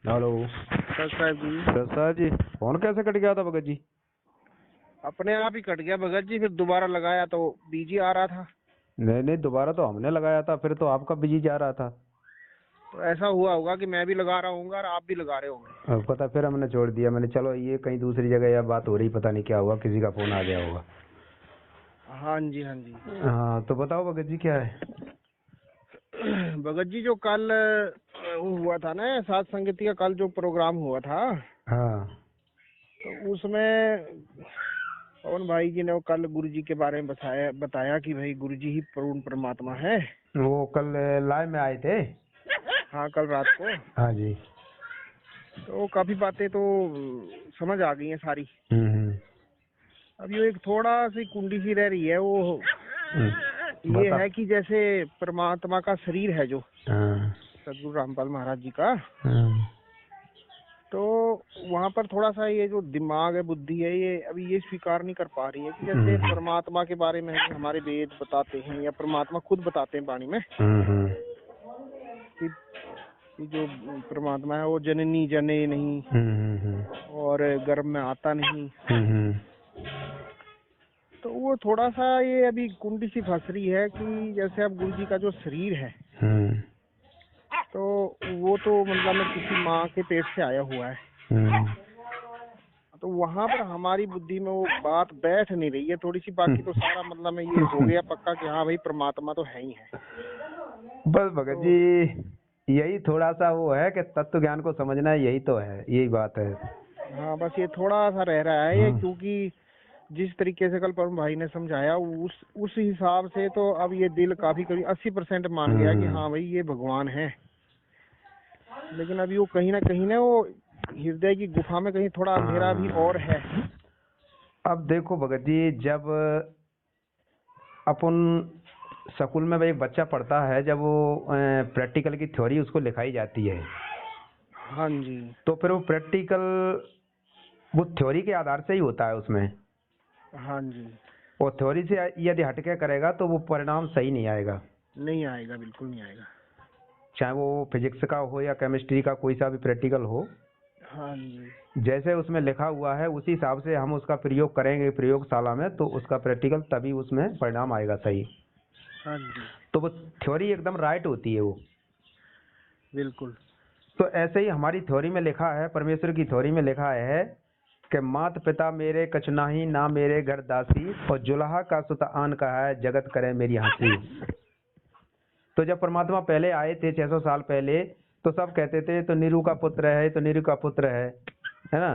Hello. Sir साहब जी। दस्ता जी, phone कैसे कट गया था भगत जी? अपने आप ही कट गया भगत जी, फिर दोबारा लगाया तो बिजी आ रहा था। नहीं नहीं, दोबारा तो हमने लगाया था, फिर तो आपका बिजी जा रहा था। तो ऐसा हुआ होगा कि मैं भी लगा रहा हूँ और आप भी लगा रहे होंगे। अब पता, फिर हमने छोड़ दिया। मैंने चलो ये कहीं दूसरी जगह या बात हो रही, पता नहीं क्या हुआ, किसी का फोन आ गया होगा। हाँ जी, हाँ जी। हाँ तो बताओ भगत जी, क्या है? भगत जी, जो कल हुआ था ना सात संगति का, कल जो प्रोग्राम हुआ था, हाँ। तो उसमें पवन भाई जी ने वो कल गुरु जी के बारे में बताया कि भाई गुरु जी ही पूर्ण परमात्मा है। वो कल लाइव में आए थे। हाँ, कल रात को। हाँ जी। तो काफी बातें तो समझ आ गई हैं सारी। हम्म। अब ये एक थोड़ा सी कुंडी सी रह रही है, वो ये बता। है कि जैसे परमात्मा का शरीर है जो हाँ। सदगुरु रामपाल महाराज जी का, हाँ। तो वहाँ पर थोड़ा सा ये जो दिमाग है, बुद्धि है, ये अभी ये स्वीकार नहीं कर पा रही है कि जैसे परमात्मा के बारे में है कि हमारे वेद बताते हैं या परमात्मा खुद बताते हैं वाणी में हम्म। कि जो परमात्मा है वो जननी जने नहीं और गर्भ में आता नहीं। तो वो थोड़ा सा ये अभी कुंडी सी फंस रही है कि जैसे अब गुरु जी का जो शरीर है, तो वो तो मतलब में किसी माँ के पेट से आया हुआ है। तो वहां पर हमारी बुद्धि में वो बात बैठ नहीं रही है थोड़ी सी। बाकी तो सारा मतलब में ये हो गया पक्का कि हाँ भाई परमात्मा तो है ही है। बस भगत तो जी, यही थोड़ा सा वो है कि तत्व ज्ञान को समझना है, यही तो है, यही बात है। हाँ, बस ये थोड़ा सा रह रहा है ये, क्योंकि जिस तरीके से कल परम भाई ने समझाया उस हिसाब से तो अब ये दिल काफी करीब 80% मान गया कि हाँ भाई ये भगवान है। लेकिन अभी वो कहीं ना वो हृदय की गुफा में कहीं थोड़ा अंधेरा भी और है। अब देखो भगत जी, जब अपन स्कूल में एक बच्चा पढ़ता है, जब वो प्रैक्टिकल की थ्योरी उसको लिखाई जाती है, हाँ जी, तो फिर वो प्रैक्टिकल वो थ्योरी के आधार से ही होता है उसमें। हाँ जी। और थ्योरी से यदि हटके करेगा तो वो परिणाम सही नहीं आएगा। नहीं आएगा, बिल्कुल नहीं आएगा। चाहे वो फिजिक्स का हो या केमिस्ट्री का कोई सा भी प्रैक्टिकल हो, हाँ जी, जैसे उसमें लिखा हुआ है उसी हिसाब से हम उसका प्रयोग करेंगे प्रयोगशाला में, तो उसका प्रैक्टिकल तभी उसमें परिणाम आएगा सही। हाँ जी, तो वो थ्योरी एकदम राइट होती है वो। बिल्कुल। तो ऐसे ही हमारी थ्योरी में लिखा है, परमेश्वर की थ्योरी में लिखा है कि मात पिता मेरे कछु नाही, ना मेरे घर दासी, और जुल्हा का सुत आन कहा है, जगत करे मेरी हंसी। तो जब परमात्मा पहले आए थे 600 साल पहले, तो सब कहते थे तो नीरू का पुत्र है, तो नीरू का पुत्र है ना।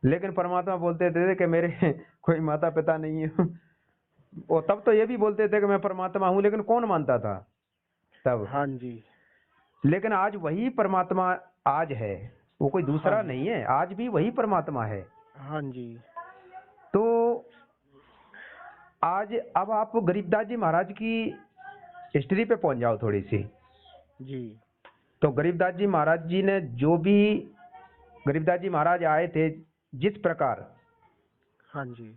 लेकिन परमात्मा बोलते थे कि मेरे कोई माता पिता नहीं है। और तब तो ये भी बोलते थे कि मैं परमात्मा हूँ, लेकिन कौन मानता था तब। हाँ जी, लेकिन आज वही परमात्मा आज है, वो कोई हाँ दूसरा जी, नहीं है, आज भी वही परमात्मा है। हाँ जी, तो आज अब आप गरीबदास जी महाराज की हिस्ट्री पे पहुंच जाओ थोड़ी सी। जी, तो गरीबदास जी महाराज जी ने जो भी, गरीबदास जी महाराज आए थे जिस प्रकार, हाँ जी,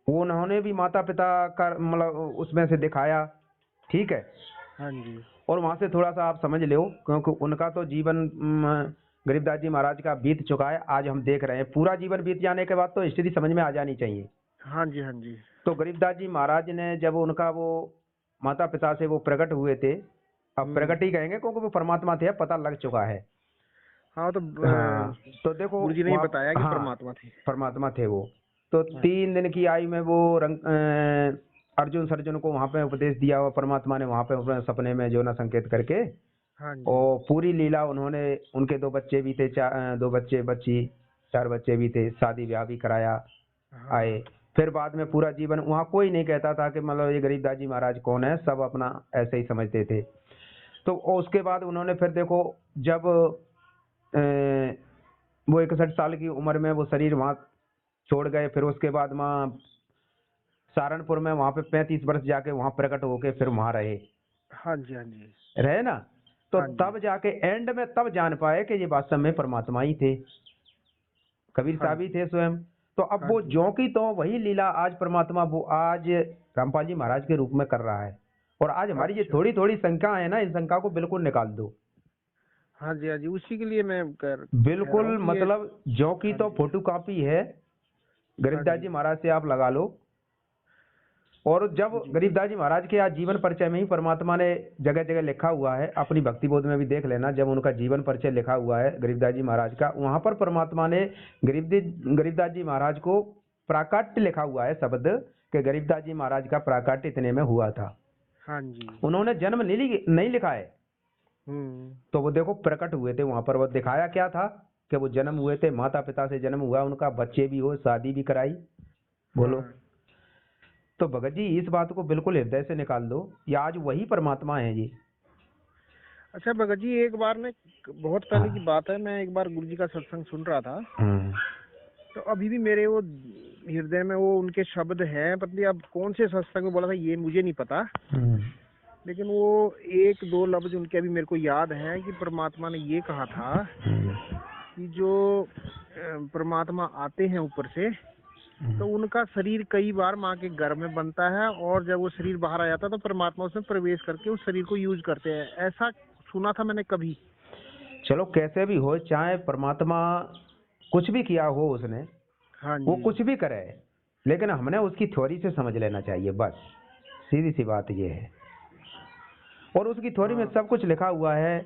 वो उन्होंने भी माता पिता का मतलब उसमें से दिखाया, ठीक है। हाँ जी, और वहां से थोड़ा सा आप समझ लो, क्योंकि उनका तो जीवन गरीबदास जी महाराज का बीत चुका है, आज हम देख रहे हैं। पूरा जीवन बीत जाने के बाद तो हिस्ट्री समझ में आ जानी चाहिए। हाँ जी, हाँ जी, तो गरीबदास जी महाराज ने जब उनका वो माता पिता से वो प्रकट हुए थे, अब प्रकट ही कहेंगे क्योंकि वो परमात्मा थे, पता लग चुका है। हाँ, तो हाँ तो देखो गुरु जी ने ही वहाँ, बताया कि हाँ परमात्मा थे। परमात्मा थे वो। तो हाँ जी, 3 दिन की आयु में वो अर्जुन सर्जुन को वहां पे उपदेश दिया, और परमात्मा ने वहां पे अपने सपने में जो ना संकेत करके, हाँ जी, और पूरी लीला उन्होंने, उनके 2 बच्चे भी थे, 2 बच्चे बच्ची, 4 बच्चे भी थे, शादी ब्याह भी कराया, हाँ, आए। फिर बाद में पूरा जीवन वहाँ कोई नहीं कहता था कि मतलब ये गरीबदास जी महाराज कौन है, सब अपना ऐसे ही समझते थे। तो उसके बाद उन्होंने फिर देखो, जब वो 61 साल की उम्र में वो शरीर वहाँ छोड़ गए, फिर उसके बाद वहाँ सहारनपुर में वहाँ पे 35 वर्ष जाके वहाँ प्रकट होके फिर वहाँ रहे, हाँ जी, हाँ जी, रहे ना। तो हाँ जी, तब जाके एंड में तब जान पाए कि ये वास्तव में परमात्मा ही थे, कबीर हाँ साहब ही जी, थे स्वयं। तो अब हाँ वो जी, ज्यों की तो वही लीला आज परमात्मा वो आज रामपाल जी महाराज के रूप में कर रहा है। और आज हमारी ये अच्छा, थोड़ी थोड़ी शंका है ना, इस शंका को बिल्कुल निकाल दो। हाँ जी, हाँ जी, उसी के लिए मैं कह रहा बिल्कुल, हूँ कि मतलब जो की हाँ तो जी, फोटो कॉपी है हाँ गरीबदास जी, जी महाराज से, आप लगा लो। और जब जी, गरीबदास जी महाराज के आज जीवन परिचय में ही परमात्मा ने जगह जगह लिखा हुआ है, अपनी भक्ति बोध में भी देख लेना, जब उनका जीवन परिचय लिखा हुआ है गरीबदास जी महाराज का, वहां पर परमात्मा ने गरीबदास जी महाराज को प्राकट्य लिखा हुआ है शब्द, कि गरीबदास जी महाराज का प्राकट्य इतने में हुआ था। हाँ जी। उन्होंने जन्म नहीं लिखा है, हम्म। तो वो देखो प्रकट हुए थे वहां पर, वो दिखाया क्या था कि वो जन्म हुए थे, माता पिता से जन्म हुआ उनका, बच्चे भी हो, शादी भी कराई। बोलो। हाँ। तो भगत जी इस बात को बिल्कुल हृदय से निकाल दो, ये आज वही परमात्मा है जी। अच्छा भगत जी, एक बार ने बहुत पहले की हाँ। बात है, मैं एक बार गुरु जी का सत्संग सुन रहा था, हम्म। तो अभी भी मेरे वो हृदय में वो उनके शब्द हैं, पता नहीं अब कौन से सत्संग में बोला था ये मुझे नहीं पता, हम्म। लेकिन वो एक दो लफ्ज उनके अभी मेरे को याद है कि परमात्मा ने ये कहा था हम्म। कि जो परमात्मा आते हैं ऊपर से, तो उनका शरीर कई बार माँ के गर्भ में बनता है, और जब वो शरीर बाहर आ जाता है तो परमात्मा उसमें प्रवेश करके उस शरीर को यूज करते हैं, ऐसा सुना था मैंने कभी। चलो कैसे भी हो, चाहे परमात्मा कुछ भी किया हो उसने, हाँ वो जी, कुछ भी करे, लेकिन हमने उसकी थ्योरी से समझ लेना चाहिए, बस सीधी सी बात ये है। और उसकी थ्योरी में हाँ, सब कुछ लिखा हुआ है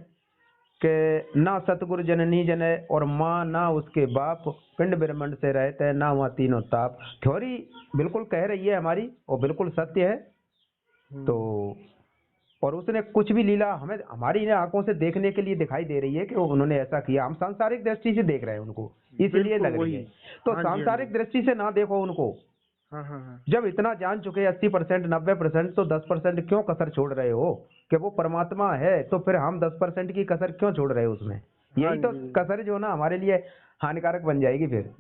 कि ना सतगुरु जननी जने और माँ ना उसके बाप, पिंड ब्रह्मांड से रहते हैं ना वहाँ तीनों ताप। थ्योरी बिल्कुल कह रही है हमारी, और बिल्कुल सत्य है। तो हम्म, और उसने कुछ भी लीला हमें हमारी आंखों से देखने के लिए दिखाई दे रही है कि उन्होंने ऐसा किया, हम सांसारिक दृष्टि से देख रहे हैं उनको, इसलिए बिल्कुल लग रही वही। है। तो हाँ जी, हाँ जी, सांसारिक दृष्टि से ना देखो उनको, हाँ हाँ हाँ, जब इतना जान चुके 80% 90%, तो 10% क्यों कसर छोड़ रहे हो कि वो परमात्मा है, तो फिर हम 10% की कसर क्यों छोड़ रहे हो उसमें? हाँ यही तो जी। कसर जो ना हमारे लिए हानिकारक बन जाएगी फिर।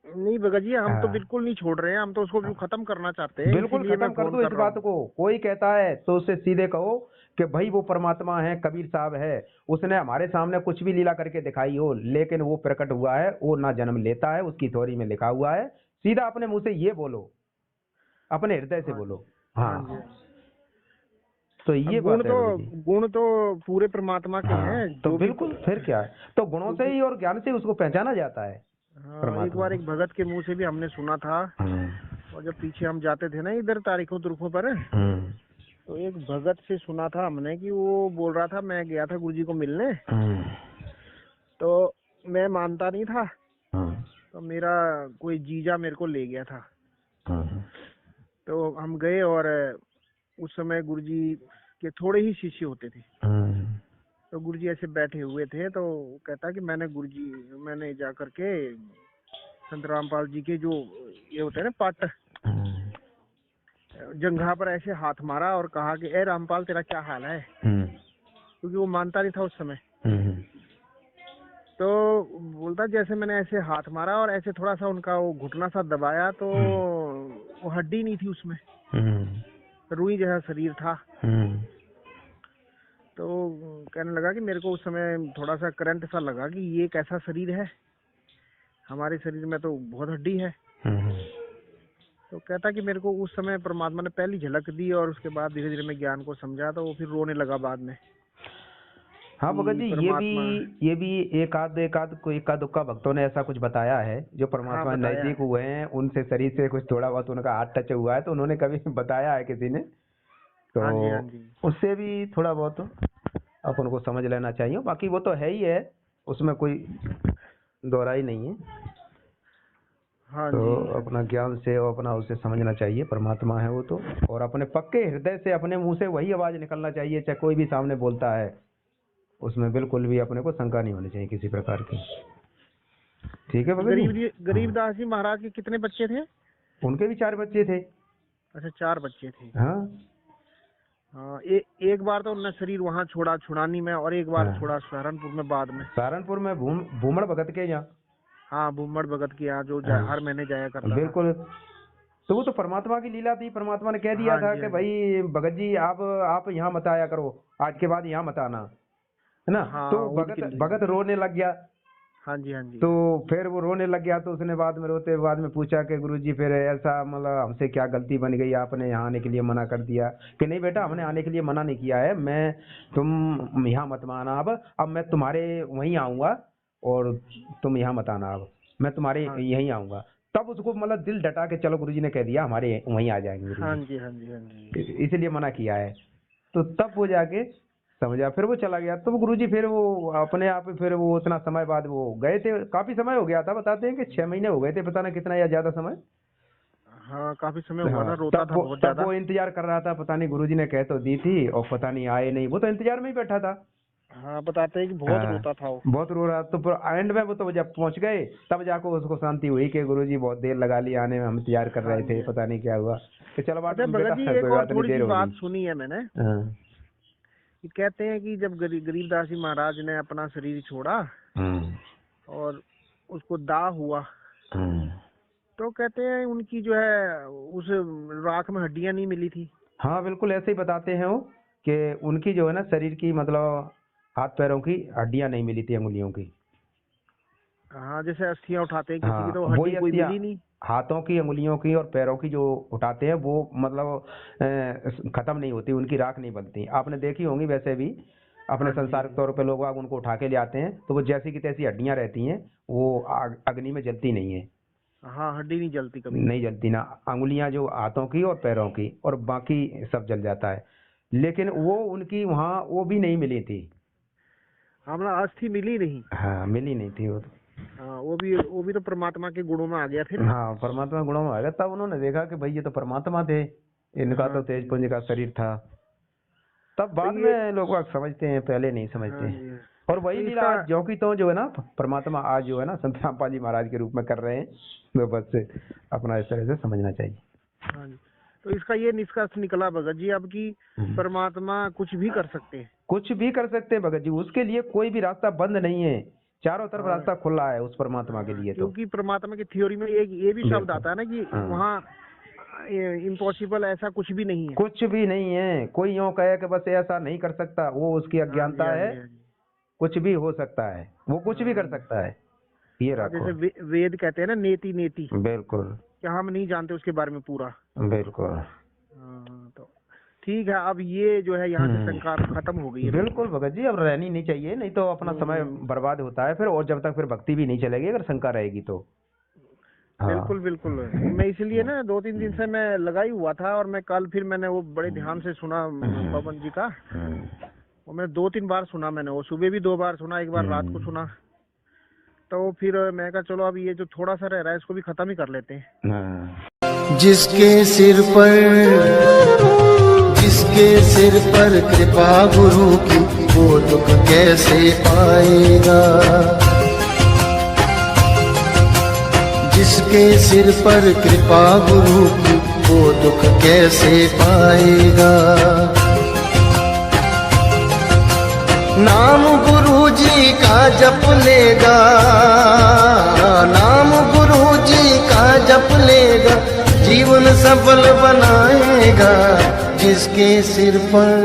नहीं भगत जी, हम तो हाँ। बिल्कुल नहीं छोड़ रहे हैं, हम तो उसको भी खत्म करना चाहते हैं, बिल्कुल इसीलिए मैं खत्म कर फोन दो इस कर रहा बात हूँ। को, कोई कहता है तो उससे सीधे कहो कि भाई वो परमात्मा है, कबीर साहब है, उसने हमारे सामने कुछ भी लीला करके दिखाई हो, लेकिन वो प्रकट हुआ है, वो ना जन्म लेता है, उसकी थ्योरी में लिखा हुआ है। सीधा अपने मुंह से ये बोलो, अपने हृदय से हाँ जी, बोलो। हाँ जी, हाँ। हाँ जी। तो अब ये बात है भगत जी। गुण तो पूरे परमात्मा के हाँ, हैं तो जो भी बिल्कुल फिर क्या है, तो गुणों से क्योंकि ही और ज्ञान से उसको पहचाना जाता है हाँ, एक परमात्मा बार को। एक भगत के मुंह से भी हमने सुना था, हम्म। और जब पीछे हम जाते थे ना इधर तारीखों तुरखों पर, हम्म। तो एक भगत से सुना था हमने कि वो बोल रहा था, मैं गया था गुरुजी को मिलने, हम्म। तो मैं मानता नहीं था, हम्म। तो मेरा कोई जीजा मेरे को ले गया था, हम्म। तो हम गए, और उस समय गुरुजी के थोड़े ही शिष्य होते थे, हम्म। तो गुरुजी ऐसे बैठे हुए थे, तो वो कहता कि मैंने जा करके संत रामपाल जी के जो ये होते हैं ना पट, हम्म। जंघा पर ऐसे हाथ मारा और कहा कि ए रामपाल तेरा क्या हाल है, हम्म। क्योंकि वो मानता नहीं था उस समय। हम्म। तो बोलता जैसे मैंने ऐसे हाथ मारा और ऐसे थोड़ा सा उनका वो घुटना सा दबाया, तो वो हड्डी नहीं थी उसमें, हम्म। रुई जैसा शरीर था। हम्म। तो कहने लगा कि मेरे को उस समय थोड़ा सा करंट सा लगा कि ये कैसा शरीर है, हमारे शरीर में तो बहुत हड्डी है। हम्म। तो कहता कि मेरे को उस समय परमात्मा ने पहली झलक दी, और उसके बाद धीरे धीरे मैं ज्ञान को समझा, तो वो फिर रोने लगा बाद में हाँ भगत कि जी, परमात्मा। ये भी एक आध कोई इक्का दुक्का भक्तों ने ऐसा कुछ बताया है, जो हाँ परमात्मा बताया नजदीक है। हुए हैं, उनसे शरीर से कुछ थोड़ा बहुत उनका हाथ टच हुआ है, तो उन्होंने कभी बताया है किसी ने, तो हाँ जी, हाँ जी, उससे भी थोड़ा बहुत अपन को समझ लेना चाहिए। बाकी वो तो है ही है, उसमें कोई दोहराई नहीं है। हाँ तो जी, हाँ अपना जी, ज्ञान से और अपना उसे समझना चाहिए, परमात्मा है वो तो, और अपने पक्के हृदय से अपने मुंह से वही आवाज निकलना चाहिए, चाहे कोई भी सामने बोलता है, उसमें बिल्कुल भी अपने को शंका नहीं होनी चाहिए किसी प्रकार की। ठीक है भगत जी। हाँ। गरीबदास जी महाराज के कितने बच्चे थे? उनके भी 4 बच्चे थे। अच्छा, 4 बच्चे थे। हाँ। हाँ, एक बार तो उन्होंने शरीर वहाँ छोड़ा छुड़ानी में, और एक बार हाँ। छोड़ा सहारनपुर में बाद में। सहारनपुर में भूमड़ भगत के यहाँ। हाँ, भूमड़ भगत के यहाँ जो हाँ। हर महीने जाया करता था। बिल्कुल। तो वो तो परमात्मा की लीला थी, परमात्मा ने कह दिया हाँ था जी, कि हाँ जी। भाई भगत जी आप यहाँ मत आया करो, आज के बाद यहाँ मत आना, है ना। तो हाँ, उनकी भगत लीला। भगत रोने लग गया। हाँ जी, हाँ जी। तो फिर वो रोने लग गया। तो उसने बाद में पूछा कि गुरुजी फिर ऐसा मतलब हमसे क्या गलती बन गई, आपने यहाँ आने के लिए मना कर दिया? कि नहीं बेटा, हमने आने के लिए मना नहीं किया है, तुम यहाँ मत आना, अब मैं तुम्हारे वहीं आऊँगा और तुम यहाँ मत आना, अब मैं तुम्हारे हाँ यहीं आऊँगा। तब उसको मतलब दिल डटा के चलो गुरुजी ने कह दिया हमारे वहीं आ जाएंगे हाँ गुरुजी, जी, हाँ जी, हाँ जी। इसीलिए मना किया है। तो तब वो जाके समझा, फिर वो चला गया। तो वो गुरुजी फिर वो अपने आप फिर वो उतना समय बाद वो गए थे, काफी समय हो गया था, बताते हैं कि 6 महीने हो गए थे, पता ना कितना या ज्यादा समय। हाँ, काफी समय हुआ हाँ, था, रोता था बहुत तब ज्यादा। वो इंतजार कर रहा था, पता नहीं गुरुजी ने कह तो दी थी और पता नहीं आए नहीं, वो तो इंतजार में ही बैठा था। हाँ, बताते हैं कि बहुत हाँ, रोता था वो। बहुत रो रहा। तो एंड में वो तो जब पहुंच गए तब जाको उसको शांति हुई कि गुरुजी बहुत देर लगा ली आने में, हम इंतजार कर हाँ रहे थे, जी। पता नहीं क्या हुआ। तो चलो बात अच्छा बेटा, भगत जी, एक कोई और बात नहीं, थोड़ी देर सी हो बात गई। सुनी है मैंने, हाँ, कि कहते हैं कि जब गरीबदास जी महाराज ने अपना शरीर छोड़ा और उसको दाह हुआ, तो कहते हैं उनकी जो है उस राख में हड्डियां नहीं मिली थी। हाँ बिल्कुल ऐसे ही बताते हैं वो, कि उनकी जो है ना शरीर की मतलब हाथ पैरों की हड्डियां नहीं मिली थी, उंगलियों की। हाँ, जैसे अस्थियां उठाते हैं किसी की, हाँ, तो वही हड्डी कोई अस्थियां मिली नहीं। हाथों की, उंगलियों की और पैरों की जो उठाते हैं वो मतलब खत्म नहीं होती, उनकी राख नहीं बनती। आपने देखी होंगी वैसे भी अपने हाँ जी, संसार के तौर पे लोग बाग उनको उठा के ले आते हैं, तो वो जैसी की तैसी हड्डियां रहती हैं, वो अग्नि में जलती नहीं है, हाँ, हड्डी नहीं जलती कभी। नहीं जलती ना। अंगुलियां जो हाथों की और पैरों की और बाकी सब जल जाता है, लेकिन वो उनकी वहाँ वो भी नहीं मिली थी। हाँ, मतलब अस्थि मिली नहीं। हाँ, मिली नहीं थी वो। हाँ, वो भी तो परमात्मा के गुणों में आ गया फिर। हाँ, परमात्मा गुणों में आ गया। तब उन्होंने देखा कि भाई ये तो परमात्मा थे, इनका हाँ तो तेज पुंज का शरीर था। तब तो बाद ये, में लोग बाग समझते हैं, पहले नहीं समझते हाँ हैं। जी, और वही तो लीला इसका, आज ज्यों की त्यों जो है ना परमात्मा आज जो है ना संत रामपाल जी महाराज के रूप में कर रहे हैं। तो बस अपना इस तरह से समझना चाहिए। हाँ जी, तो इसका ये निष्कर्ष निकला भगत जी अब कि परमात्मा कुछ भी कर सकते हैं। कुछ भी कर सकते हैं भगत जी, उसके लिए कोई भी रास्ता बंद नहीं है, चारों तरफ हाँ, रास्ता खुला है उस परमात्मा के लिए। तो क्योंकि परमात्मा की थ्योरी में एक ये भी शब्द बिल्कुल। आता है ना कि हाँ। वहाँ इम्पॉसिबल ऐसा कुछ भी नहीं है। कुछ भी नहीं है, कोई यूं कहे कि बस ऐसा नहीं कर सकता, वो उसकी हाँ जी, अज्ञानता हाँ है। जी, हाँ जी। कुछ भी हो सकता है, वो कुछ भी कर सकता है, ये हाँ, रखो। जैसे वेद कहते हैं ना, नेति नेति, बिल्कुल कि हम नहीं जानते उसके बारे में पूरा। बिल्कुल। हाँ, तो ठीक है, अब ये जो है यहाँ से शंका खत्म हो गई है। बिल्कुल भगत जी, अब रहनी नहीं चाहिए, नहीं तो अपना समय बर्बाद होता है फिर, और जब तक फिर भक्ति भी नहीं चलेगी अगर शंका रहेगी तो। हाँ। बिल्कुल बिल्कुल। मैं इसलिए ना 2-3 दिन से मैं लगा ही हुआ था, और मैं कल फिर मैंने वो बड़े ध्यान से सुना पवन जी का, वो मैं 2-3 बार सुना मैंने, वो सुबह भी 2 बार सुना, एक बार रात को सुना। तो फिर मैं कहा चलो अब ये जो थोड़ा सा रह रहा है इसको भी खत्म ही कर लेते हैं। जिसके सिर पर कृपा गुरु की, वो दुख कैसे पाएगा। जिसके सिर पर कृपा गुरु की, वो दुख कैसे पाएगा। नाम गुरु जी का जप लेगा, नाम गुरु जी का जप लेगा, जीवन सफल बनाएगा। जिसके सिर पर